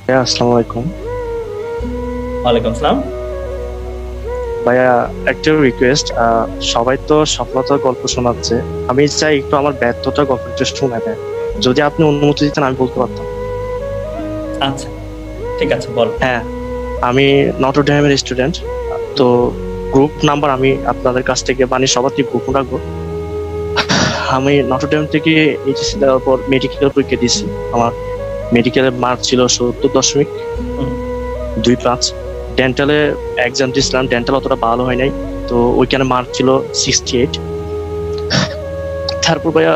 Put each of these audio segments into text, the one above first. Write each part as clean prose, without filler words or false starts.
হ্যাঁ, আসসালামু আলাইকুম। ওয়ালাইকুম সালাম। ভাইয়া, একটা রিকোয়েস্ট। সবাই তো সফলতার গল্প শোনাচ্ছে, আমি চাই একটু আমার ব্যর্থতার গল্প একটু শোনা দেয়। যদি আপনি অনুমতি দিতেন আমি বলতে পারতাম। আচ্ছা, ঠিক আছে, বল। হ্যাঁ, আমি নটরডেমের স্টুডেন্ট। তো গ্রুপ নাম্বার আমি আপনাদের কাছ থেকে মানে সবার থেকে গ্রুপ রাখবো। আমি নটরডেম থেকে এইচএসসি দেওয়ার পর মেডিকেল পরীক্ষা দিয়েছি। আমার মেডিকেলের মার্ক ছিল 70.25। হুম। ডেন্টালে এক্সাম দিয়েছিলাম, ডেন্টাল অতটা ভালো হয় নাই। তো ওইখানে মার্ক ছিল 68। তারপর ভাইয়া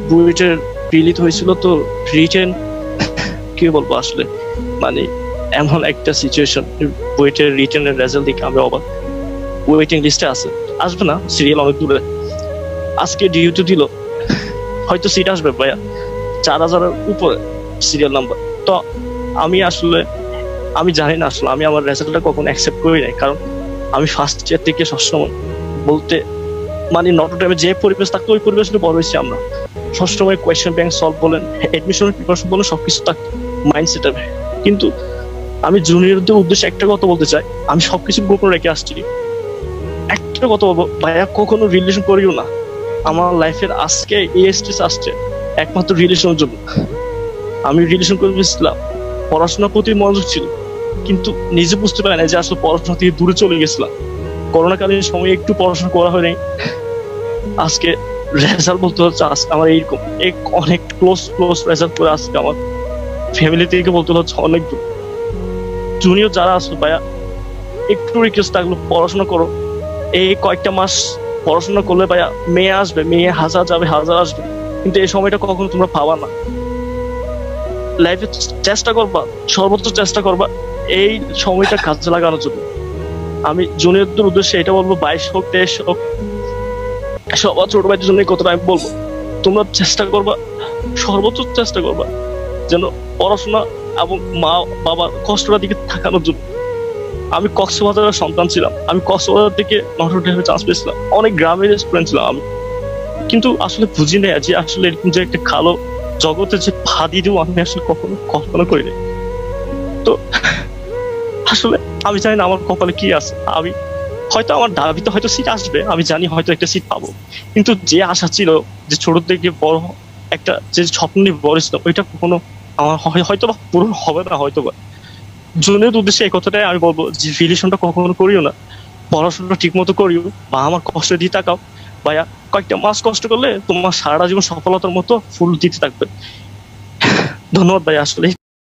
বুয়েটের প্রিলিত হয়েছিল, তো রিটেন কি বলবো আসলে, মানে এমন একটা সিচুয়েশন, বুয়েটের রিটেনের রেজাল্ট দেখে আমি অবাক। ওয়েটিং লিস্টে আছে, আসবে না, সিরিয়াল অনেক দূরে। আজকে ডিউটি দিল, হয়তো সিট আসবে ভাইয়া 4,000-এর উপরে সিরিয়াল নাম্বার। তো আমি আসলে আমি জানি না আসলে আমি আমার রেজাল্টটা কখন অ্যাকসেপ্ট করি নাই, কারণ আমি ফার্স্ট ইয়ার থেকে সবসময় বলতে মানে নটরডেমে যে পরিবেশ থাকতো ওই পরিবেশটা বড় হয়েছি আমরা। সবসময় কোয়েশ্চেন ব্যাংক সলভ বলেন, এডমিশনের প্রিপারেশন বলেন, সবকিছু থাকতো মাইন্ডসেট। কিন্তু আমি জুনিয়রদের উদ্দেশ্যে একটা কথা বলতে চাই, আমি সবকিছু গোপন রেখে আসছি। একটা কথা বলবো ভাইয়া, কখনো রিলেশন করিও না। আমার লাইফের আজকে এই স্টেজ আসছে একমাত্র রিলেশনের জন্য। আমি রিলেশন করে বুঝছিলাম, পড়াশোনার প্রতি মনোযোগ ছিল, কিন্তু নিজে বুঝতে পারি না যে আসলে পড়াশোনা থেকে দূরে চলে গেছিলাম। করোনাকালীন সময়ে একটু পড়াশোনা করা হয় নাই। আজকে রেজাল্ট বলতে হচ্ছে আজকে আমার এইরকম অনেক ক্লোজ ক্লোজ রেজাল্ট করে আজকে আমার ফ্যামিলি থেকে বলতে হচ্ছে অনেক দূর। জুনিয়র যারা আসলো ভাইয়া, একটু রিকোয়েস্ট থাকলো, পড়াশোনা করো। এই কয়েকটা মাস পড়াশোনা করলে ভাইয়া মেয়ে আসবে, মেয়ে হাজার যাবে, হাজার আসবে, কিন্তু এই সময়টা কখনো তোমরা পাবা না। লাইফে চেষ্টা করবা, সর্বোচ্চ চেষ্টা করবা এই সময়টা কাজে লাগানোর জন্য। আমি জুনিয়রদের উদ্দেশ্যে এটা বলবো, 22 হোক 23 হোক, সবার ছোট ভাইদের জন্য এই কথাটা আমি বলবো। তোমরা চেষ্টা করবা, সর্বোচ্চ চেষ্টা করবা যেন পড়াশোনা এবং মা বাবার কষ্টটা দিকে থাকানোর জন্য। আমি কক্সবাজারের সন্তান ছিলাম, আমি কক্সবাজার থেকে নটরডেমে চান্স পেয়েছিলাম, অনেক গ্রামের স্টুডেন্ট ছিলাম আমি। কিন্তু আসলে বুঝি না যে আসলে এরকম যে একটা কালো জগতে যে পা দিয়ে দেবো আমি আসলে কখনো কল্পনা করিনি। তো আসলে আমি জানি না আমার কপালে কি আছে। আমি হয়তো আমার দাবিতে হয়তো সিট আসবে, আমি জানি হয়তো একটা সিট পাবো, কিন্তু যে আশা ছিল, যে ছোট থেকে বড় একটা যে স্বপ্ন নিয়ে বড় ছিল, ওইটা কখনো আমার হয়তো বা পূরণ হবে না হয়তো বা। জনের উদ্দেশ্যে এই কথাটাই আমি বলবো যে রিলেশনটা কখনো করিও না, পড়াশোনা ঠিক মতো করিও, বা আমার কষ্ট দিয়ে তাকাও ভাইয়া। কয়েকটা মাস কষ্ট করলে তোমার সারাটা জীবন সফলতার মতো ফুল দিতে থাকবে। ধন্যবাদ ভাই আসলে।